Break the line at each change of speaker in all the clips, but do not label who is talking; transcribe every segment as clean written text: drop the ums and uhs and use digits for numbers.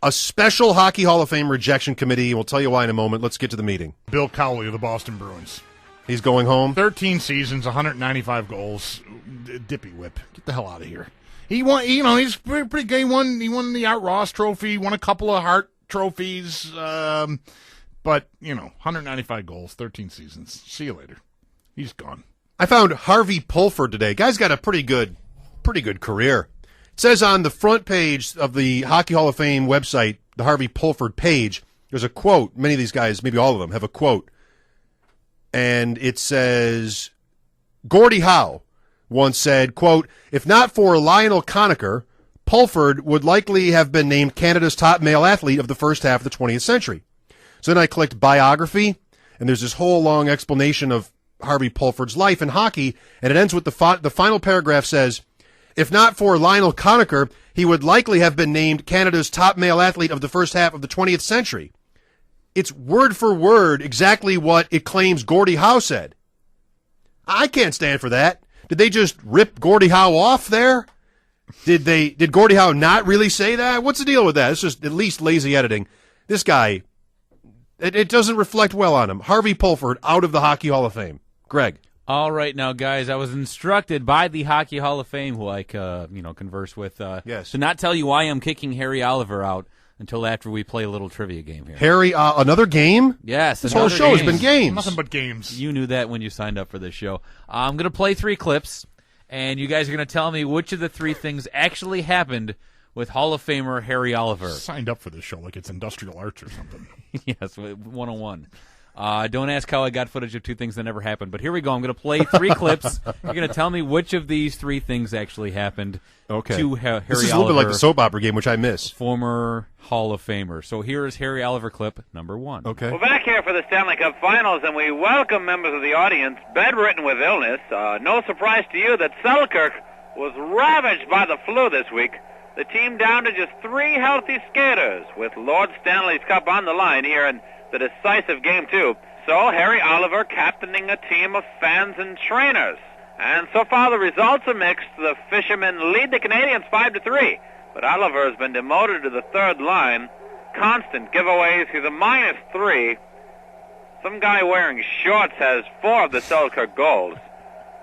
a special Hockey Hall of Fame rejection committee. We'll tell you why in a moment. Let's get to the meeting.
Bill Cowley of the Boston Bruins.
He's going home.
13 seasons, 195 goals. Dippy whip. Get the hell out of here. He won. He's pretty good. He won the Art Ross Trophy. Won a couple of Hart trophies. But 195 goals, 13 seasons. See you later. He's gone.
I found Harvey Pulford today. Guy's got a pretty good career. It says on the front page of the Hockey Hall of Fame website, the Harvey Pulford page, there's a quote. Many of these guys, maybe all of them, have a quote. And it says, Gordie Howe once said, quote, "If not for Lionel Conacher, Pulford would likely have been named Canada's top male athlete of the first half of the 20th century." So then I clicked biography, and there's this whole long explanation of Harvey Pulford's life in hockey, and it ends with the final paragraph says, "If not for Lionel Conacher, he would likely have been named Canada's top male athlete of the first half of the 20th century." It's word for word exactly what it claims Gordie Howe said. I can't stand for that. Did they just rip Gordie Howe off there? Did Gordie Howe not really say that? What's the deal with that? It's just at least lazy editing. This guy, it doesn't reflect well on him. Harvey Pulford out of the Hockey Hall of Fame. Greg.
All right, now, guys, I was instructed by the Hockey Hall of Fame, who I converse with,
yes,
to not tell you why I'm kicking Harry Oliver out until after we play a little trivia game here.
Harry, another game?
Yes.
This whole show has been games.
Nothing but games.
You knew that when you signed up for this show. I'm going to play 3 clips, and you guys are going to tell me which of the 3 things actually happened with Hall of Famer Harry Oliver.
Signed up for this show like it's industrial arts or something.
Yes, 101. Don't ask how I got footage of 2 things that never happened, but here we go. I'm going to play 3 clips. You're going to tell me which of these 3 things actually happened to Harry Oliver.
This is a little bit like the soap opera game, which I miss.
Former Hall of Famer. So here is Harry Oliver clip number 1.
Okay.
We're back here for the Stanley Cup Finals, and we welcome members of the audience bedridden with illness. No surprise to you that Selkirk was ravaged by the flu this week. The team down to just 3 healthy skaters, with Lord Stanley's Cup on the line here in the decisive game, too. So Harry Oliver captaining a team of fans and trainers. And so far the results are mixed. The Fishermen lead the Canadians 5-3. But Oliver has been demoted to the 3rd line. Constant giveaways. He's a -3. Some guy wearing shorts has 4 of the Selkirk goals.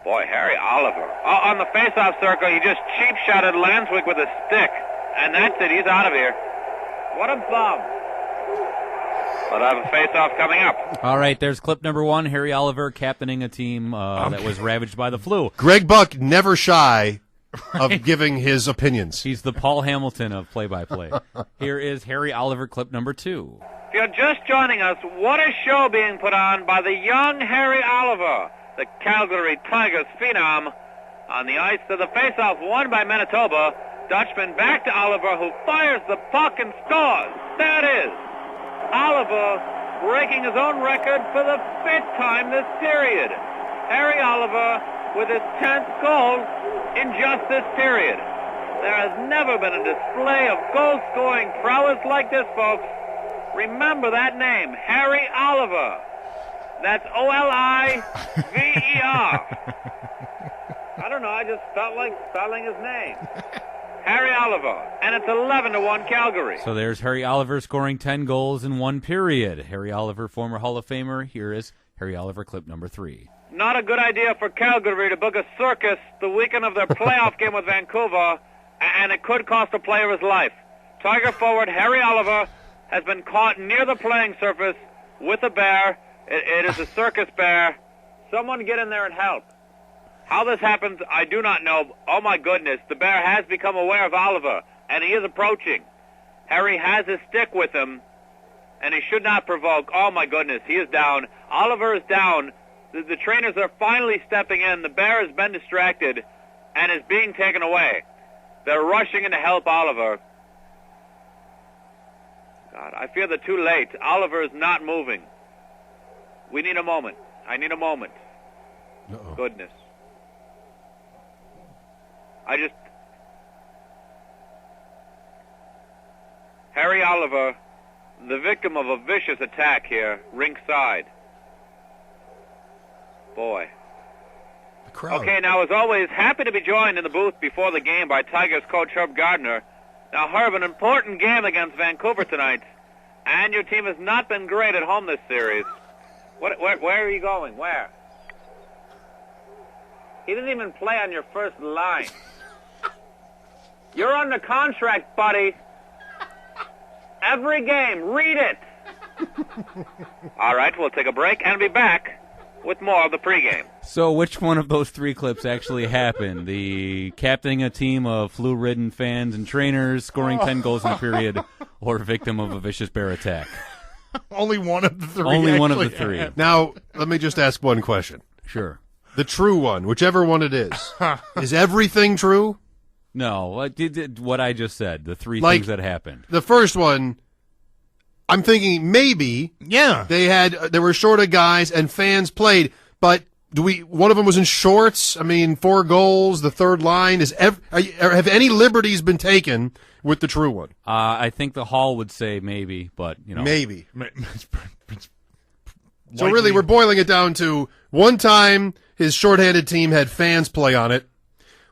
Boy, Harry Oliver. On the face-off circle, he just cheap-shotted Lanswick with a stick. And that's it. He's out of here. What a bum. But I have a face-off coming up.
All right, there's clip number 1, Harry Oliver captaining a team that was ravaged by the flu.
Greg Buck, never shy of giving his opinions.
He's the Paul Hamilton of play-by-play. Here is Harry Oliver clip number 2.
If you're just joining us, what a show being put on by the young Harry Oliver, the Calgary Tigers phenom. On the ice to the face-off won by Manitoba. Dutchman back to Oliver, who fires the puck and scores. There it is. Oliver breaking his own record for the 5th time this period. Harry Oliver with his 10th goal in just this period. There has never been a display of goal-scoring prowess like this, folks. Remember that name, Harry Oliver. That's Oliver. I don't know, I just felt like spelling his name. Harry Oliver, and it's 11-1 Calgary.
So there's Harry Oliver scoring 10 goals in 1 period. Harry Oliver, former Hall of Famer. Here is Harry Oliver clip number 3.
Not a good idea for Calgary to book a circus the weekend of their playoff game with Vancouver, and it could cost a player his life. Tiger forward Harry Oliver has been caught near the playing surface with a bear. It is a circus bear. Someone get in there and help. How this happens, I do not know. Oh, my goodness. The bear has become aware of Oliver, and he is approaching. Harry has his stick with him, and he should not provoke. Oh, my goodness. He is down. Oliver is down. The trainers are finally stepping in. The bear has been distracted and is being taken away. They're rushing in to help Oliver. God, I fear they're too late. Oliver is not moving. We need a moment. I need a moment.
Uh-oh.
Goodness. Harry Oliver, the victim of a vicious attack here, ringside. Boy.
The crowd.
Okay, now as always, happy to be joined in the booth before the game by Tigers coach Herb Gardner. Now, Herb, an important game against Vancouver tonight, and your team has not been great at home this series. Where are you going? Where? He didn't even play on your first line. You're under contract, buddy. Every game, read it. All right, we'll take a break and be back with more of the pregame.
So which one of those three clips actually happened? The captaining a team of flu-ridden fans and trainers, scoring 10 goals in a period, or victim of a vicious bear attack?
Only one of the three.
Only one of the three.
Now, let me just ask one question.
Sure.
The true one, whichever one it is everything true?
No, what I just said, the three
Like-
things that happened.
The first one, I'm thinking maybe
Yeah.
they were short of guys and fans played, but one of them was in shorts? I mean, 4 goals, the third line. Have any liberties been taken with the true one?
I think the Hall would say maybe, but,
Maybe.
It's
So really, we're boiling it down to one time his shorthanded team had fans play on it.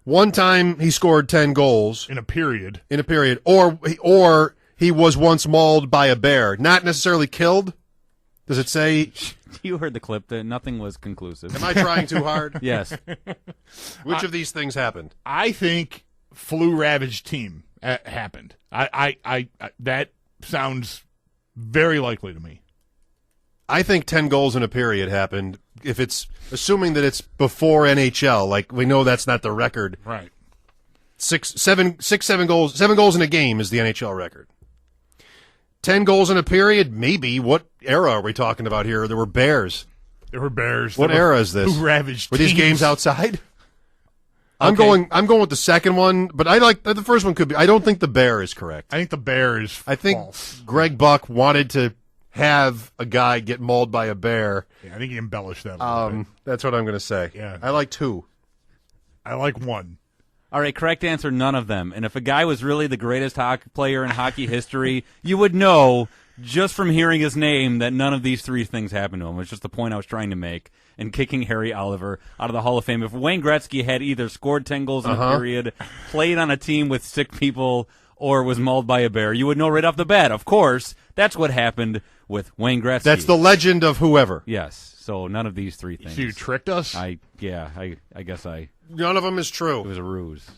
One time he scored 10 goals
in a period.
or he was once mauled by a bear, not necessarily killed. Does it say?
You heard the clip. That nothing was conclusive.
Am I trying too hard?
Yes.
Which of these things happened?
I think flu-ravaged team happened. I that sounds very likely to me.
I think 10 goals in a period happened. If it's assuming that it's before NHL, like we know that's not the record.
Right.
7 goals in a game is the NHL record. 10 goals in a period, maybe. What era are we talking about here? There were bears.
There were bears.
What era is this?
Who ravaged
Were these
teams.
games outside? I'm
Okay.
going with the second one, but I like the first one could be. I don't think the bear is correct.
I think the bear is
I think
false.
Greg Buck wanted to have a guy get mauled by a bear.
Yeah, I think he embellished that a little bit.
That's what I'm going to say.
Yeah.
I like 2.
I like one.
All right, correct answer, none of them. And if a guy was really the greatest hockey player in hockey history, you would know just from hearing his name that none of these three things happened to him. It's just the point I was trying to make in kicking Harry Oliver out of the Hall of Fame. If Wayne Gretzky had either scored 10 goals in a period, played on a team with sick people, or was mauled by a bear, you would know right off the bat. Of course, that's what happened with Wayne Gretzky.
That's the legend of whoever.
Yes. So none of these three things.
So you tricked us?
I guess it
None of them is true.
was a ruse.